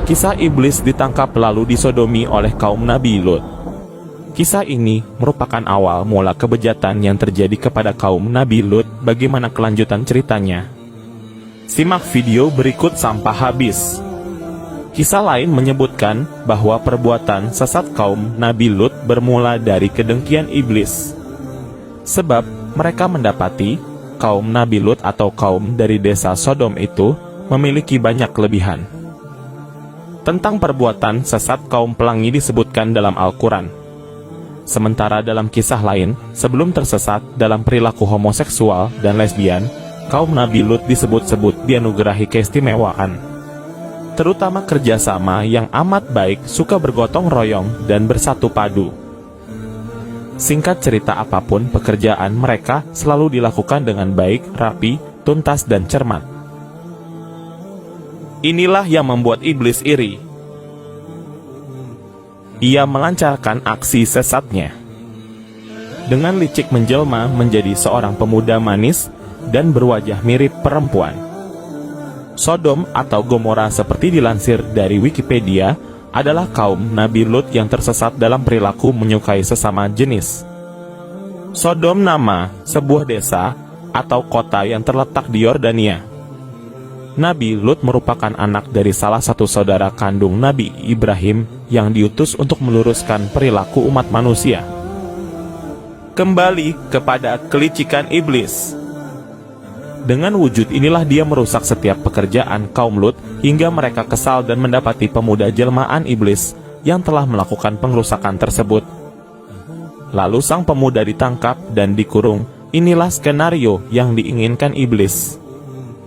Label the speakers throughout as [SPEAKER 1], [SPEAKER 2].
[SPEAKER 1] Kisah iblis ditangkap lalu disodomi oleh kaum Nabi Lut. Kisah ini merupakan awal mula kebejatan yang terjadi kepada kaum Nabi Lut. Bagaimana kelanjutan ceritanya? Simak video berikut sampai habis. Kisah lain menyebutkan bahwa perbuatan sesat kaum Nabi Lut bermula dari kedengkian iblis. Sebab mereka mendapati kaum Nabi Lut atau kaum dari desa Sodom itu memiliki banyak kelebihan. Tentang perbuatan sesat kaum pelangi disebutkan dalam Al-Quran. Sementara dalam kisah lain, sebelum tersesat dalam perilaku homoseksual dan lesbian, kaum Nabi Lut disebut-sebut dianugerahi keistimewaan. Terutama kerjasama yang amat baik, suka bergotong royong, dan bersatu padu. Singkat cerita apapun pekerjaan mereka selalu dilakukan dengan baik, rapi, tuntas dan cermat. Inilah yang membuat iblis iri. Ia melancarkan aksi sesatnya. Dengan licik menjelma menjadi seorang pemuda manis dan berwajah mirip perempuan. Sodom atau Gomora seperti dilansir dari Wikipedia adalah kaum Nabi Lut yang tersesat dalam perilaku menyukai sesama jenis. Sodom nama sebuah desa atau kota yang terletak di Yordania. Nabi Lut merupakan anak dari salah satu saudara kandung Nabi Ibrahim yang diutus untuk meluruskan perilaku umat manusia. Kembali kepada kelicikan iblis. Dengan wujud inilah dia merusak setiap pekerjaan kaum Lut hingga mereka kesal dan mendapati pemuda jelmaan iblis yang telah melakukan pengrusakan tersebut. Lalu sang pemuda ditangkap dan dikurung. Inilah skenario yang diinginkan iblis.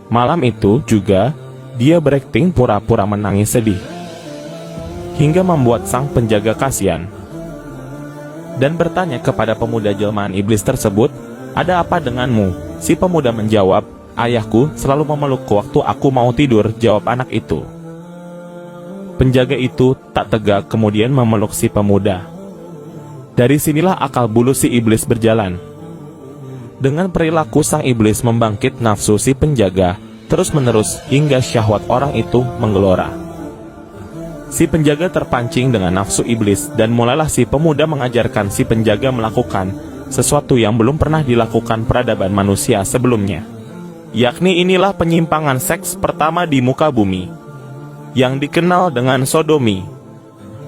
[SPEAKER 1] Malam itu juga, dia berakting pura-pura menangis sedih, hingga membuat sang penjaga kasihan, dan bertanya kepada pemuda jelmaan iblis tersebut, "Ada apa denganmu?" Si pemuda menjawab, "Ayahku selalu memelukku waktu aku mau tidur," jawab anak itu. Penjaga itu tak tegak kemudian memeluk si pemuda. Dari sinilah akal bulu si iblis berjalan. Dengan perilaku sang iblis membangkit nafsu si penjaga terus-menerus hingga syahwat orang itu menggelora. Si penjaga terpancing dengan nafsu iblis dan mulailah si pemuda mengajarkan si penjaga melakukan sesuatu yang belum pernah dilakukan peradaban manusia sebelumnya. Yakni inilah penyimpangan seks pertama di muka bumi, yang dikenal dengan sodomi.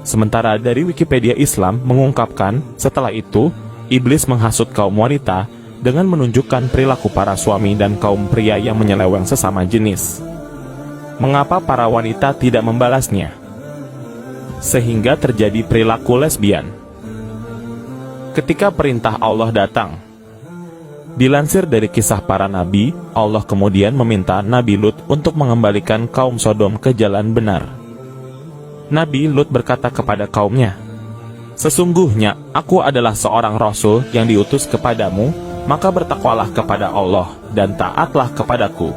[SPEAKER 1] Sementara dari Wikipedia Islam mengungkapkan, setelah itu, iblis menghasut kaum wanita dengan menunjukkan perilaku para suami dan kaum pria yang menyeleweng sesama jenis. Mengapa para wanita tidak membalasnya? Sehingga terjadi perilaku lesbian. Ketika perintah Allah datang, dilansir dari kisah para nabi, Allah kemudian meminta Nabi Lut untuk mengembalikan kaum Sodom ke jalan benar. Nabi Lut berkata kepada kaumnya, "Sesungguhnya aku adalah seorang rasul yang diutus kepadamu, maka bertakwalah kepada Allah dan taatlah kepadaku.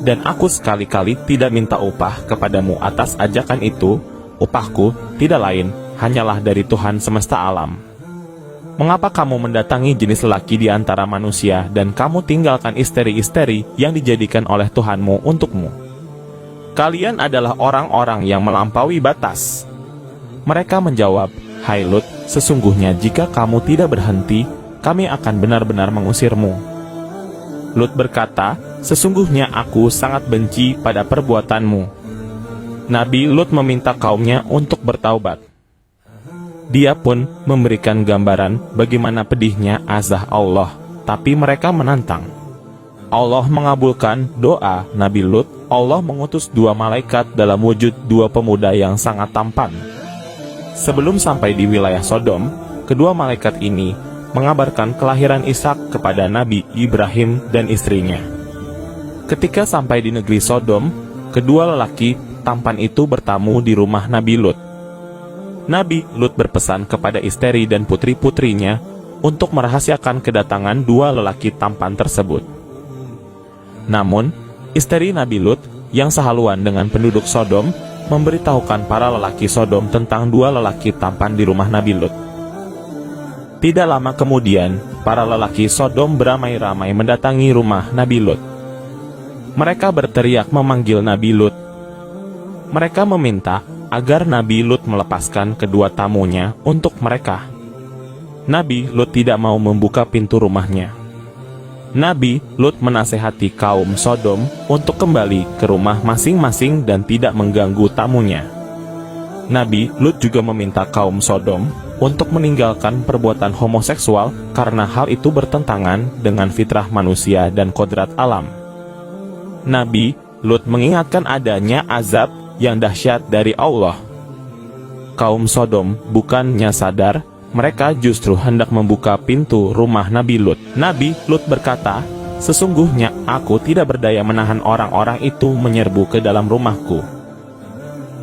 [SPEAKER 1] Dan aku sekali-kali tidak minta upah kepadamu atas ajakan itu, upahku tidak lain, hanyalah dari Tuhan semesta alam. Mengapa kamu mendatangi jenis lelaki di antara manusia dan kamu tinggalkan isteri-isteri yang dijadikan oleh Tuhanmu untukmu? Kalian adalah orang-orang yang melampaui batas." Mereka menjawab, "Hai Lut, sesungguhnya jika kamu tidak berhenti, kami akan benar-benar mengusirmu." Lut berkata, "Sesungguhnya aku sangat benci pada perbuatanmu." Nabi Lut meminta kaumnya untuk bertaubat. Dia pun memberikan gambaran bagaimana pedihnya azab Allah, tapi mereka menantang. Allah mengabulkan doa Nabi Lut. Allah mengutus 2 malaikat dalam wujud 2 pemuda yang sangat tampan. Sebelum sampai di wilayah Sodom, kedua malaikat ini mengabarkan kelahiran Ishak kepada Nabi Ibrahim dan istrinya. Ketika sampai di negeri Sodom, kedua lelaki tampan itu bertamu di rumah Nabi Lut. Nabi Lut berpesan kepada istri dan putri-putrinya untuk merahasiakan kedatangan 2 lelaki tampan tersebut. Namun, istri Nabi Lut yang sehaluan dengan penduduk Sodom memberitahukan para lelaki Sodom tentang 2 lelaki tampan di rumah Nabi Lut. Tidak lama kemudian, para lelaki Sodom beramai-ramai mendatangi rumah Nabi Lut. Mereka berteriak memanggil Nabi Lut. Mereka meminta agar Nabi Lut melepaskan kedua tamunya untuk mereka. Nabi Lut tidak mau membuka pintu rumahnya. Nabi Lut menasehati kaum Sodom untuk kembali ke rumah masing-masing dan tidak mengganggu tamunya. Nabi Lut juga meminta kaum Sodom untuk meninggalkan perbuatan homoseksual karena hal itu bertentangan dengan fitrah manusia dan kodrat alam. Nabi Lut mengingatkan adanya azab yang dahsyat dari Allah. Kaum Sodom bukannya sadar, mereka justru hendak membuka pintu rumah Nabi Lut. Nabi Lut berkata, "Sesungguhnya aku tidak berdaya menahan orang-orang itu menyerbu ke dalam rumahku.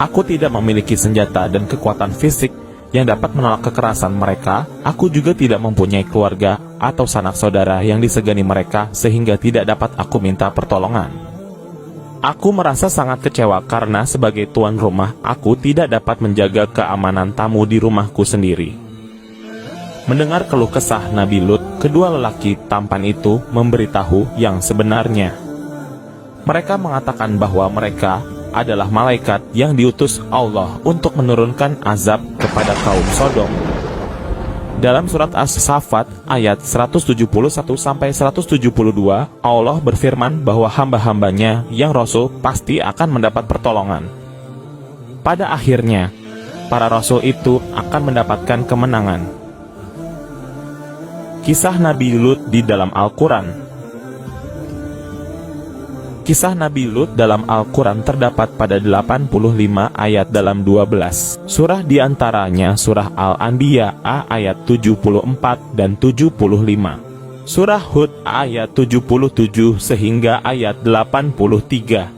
[SPEAKER 1] Aku tidak memiliki senjata dan kekuatan fisik yang dapat menolak kekerasan mereka. Aku juga tidak mempunyai keluarga atau sanak saudara yang disegani mereka sehingga tidak dapat aku minta pertolongan. Aku merasa sangat kecewa karena sebagai tuan rumah, aku tidak dapat menjaga keamanan tamu di rumahku sendiri." Mendengar keluh kesah Nabi Lut, kedua lelaki tampan itu memberitahu yang sebenarnya. Mereka mengatakan bahwa mereka adalah malaikat yang diutus Allah untuk menurunkan azab kepada kaum Sodom. Dalam surat As-Saffat ayat 171-172, Allah berfirman bahwa hamba-hambanya yang rasul pasti akan mendapat pertolongan. Pada akhirnya, para rasul itu akan mendapatkan kemenangan. Kisah Nabi Lut di dalam Al-Quran. Kisah Nabi Lut dalam Al-Quran terdapat pada 85 ayat dalam 12 surah, diantaranya surah Al-Anbiya ayat 74 dan 75, surah Hud ayat 77 sehingga ayat 83,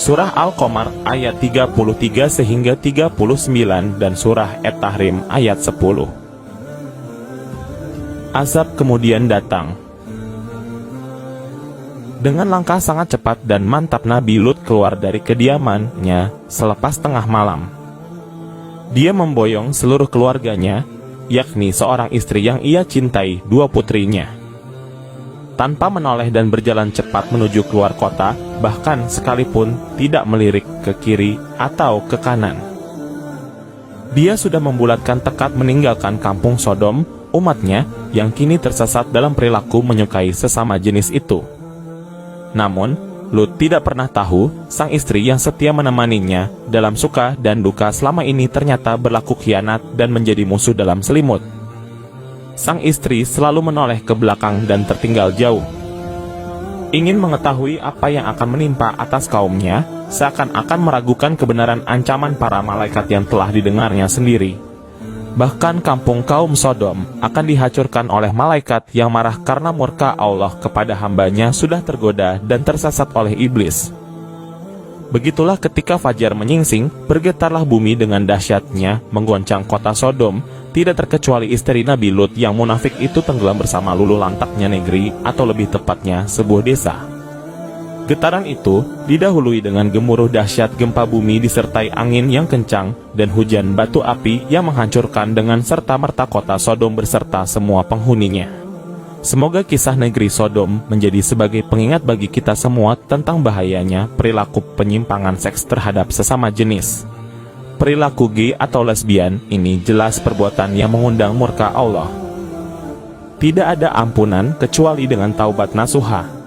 [SPEAKER 1] surah Al-Qamar ayat 33 sehingga 39, dan surah At-Tahrim ayat 10. Azab kemudian datang. Dengan langkah sangat cepat dan mantap Nabi Lut keluar dari kediamannya selepas tengah malam. Dia memboyong seluruh keluarganya, yakni seorang istri yang ia cintai, dua putrinya. Tanpa menoleh dan berjalan cepat menuju keluar kota, bahkan sekalipun tidak melirik ke kiri atau ke kanan. Dia sudah membulatkan tekad meninggalkan kampung Sodom, umatnya yang kini tersesat dalam perilaku menyukai sesama jenis itu. Namun, Lut tidak pernah tahu sang istri yang setia menemaninya dalam suka dan duka selama ini ternyata berlaku khianat dan menjadi musuh dalam selimut. Sang istri selalu menoleh ke belakang dan tertinggal jauh. Ingin mengetahui apa yang akan menimpa atas kaumnya, seakan-akan meragukan kebenaran ancaman para malaikat yang telah didengarnya sendiri. Bahkan kampung kaum Sodom akan dihancurkan oleh malaikat yang marah karena murka Allah kepada hambanya sudah tergoda dan tersesat oleh iblis. Begitulah ketika fajar menyingsing, bergetarlah bumi dengan dahsyatnya, menggoncang kota Sodom, tidak terkecuali istri Nabi Lut yang munafik itu tenggelam bersama luluh lantaknya negeri, atau lebih tepatnya sebuah desa. Getaran itu didahului dengan gemuruh dahsyat gempa bumi disertai angin yang kencang dan hujan batu api yang menghancurkan dengan serta-merta kota Sodom beserta semua penghuninya. Semoga kisah negeri Sodom menjadi sebagai pengingat bagi kita semua tentang bahayanya perilaku penyimpangan seks terhadap sesama jenis. Perilaku gay atau lesbian ini jelas perbuatan yang mengundang murka Allah. Tidak ada ampunan kecuali dengan taubat nasuha.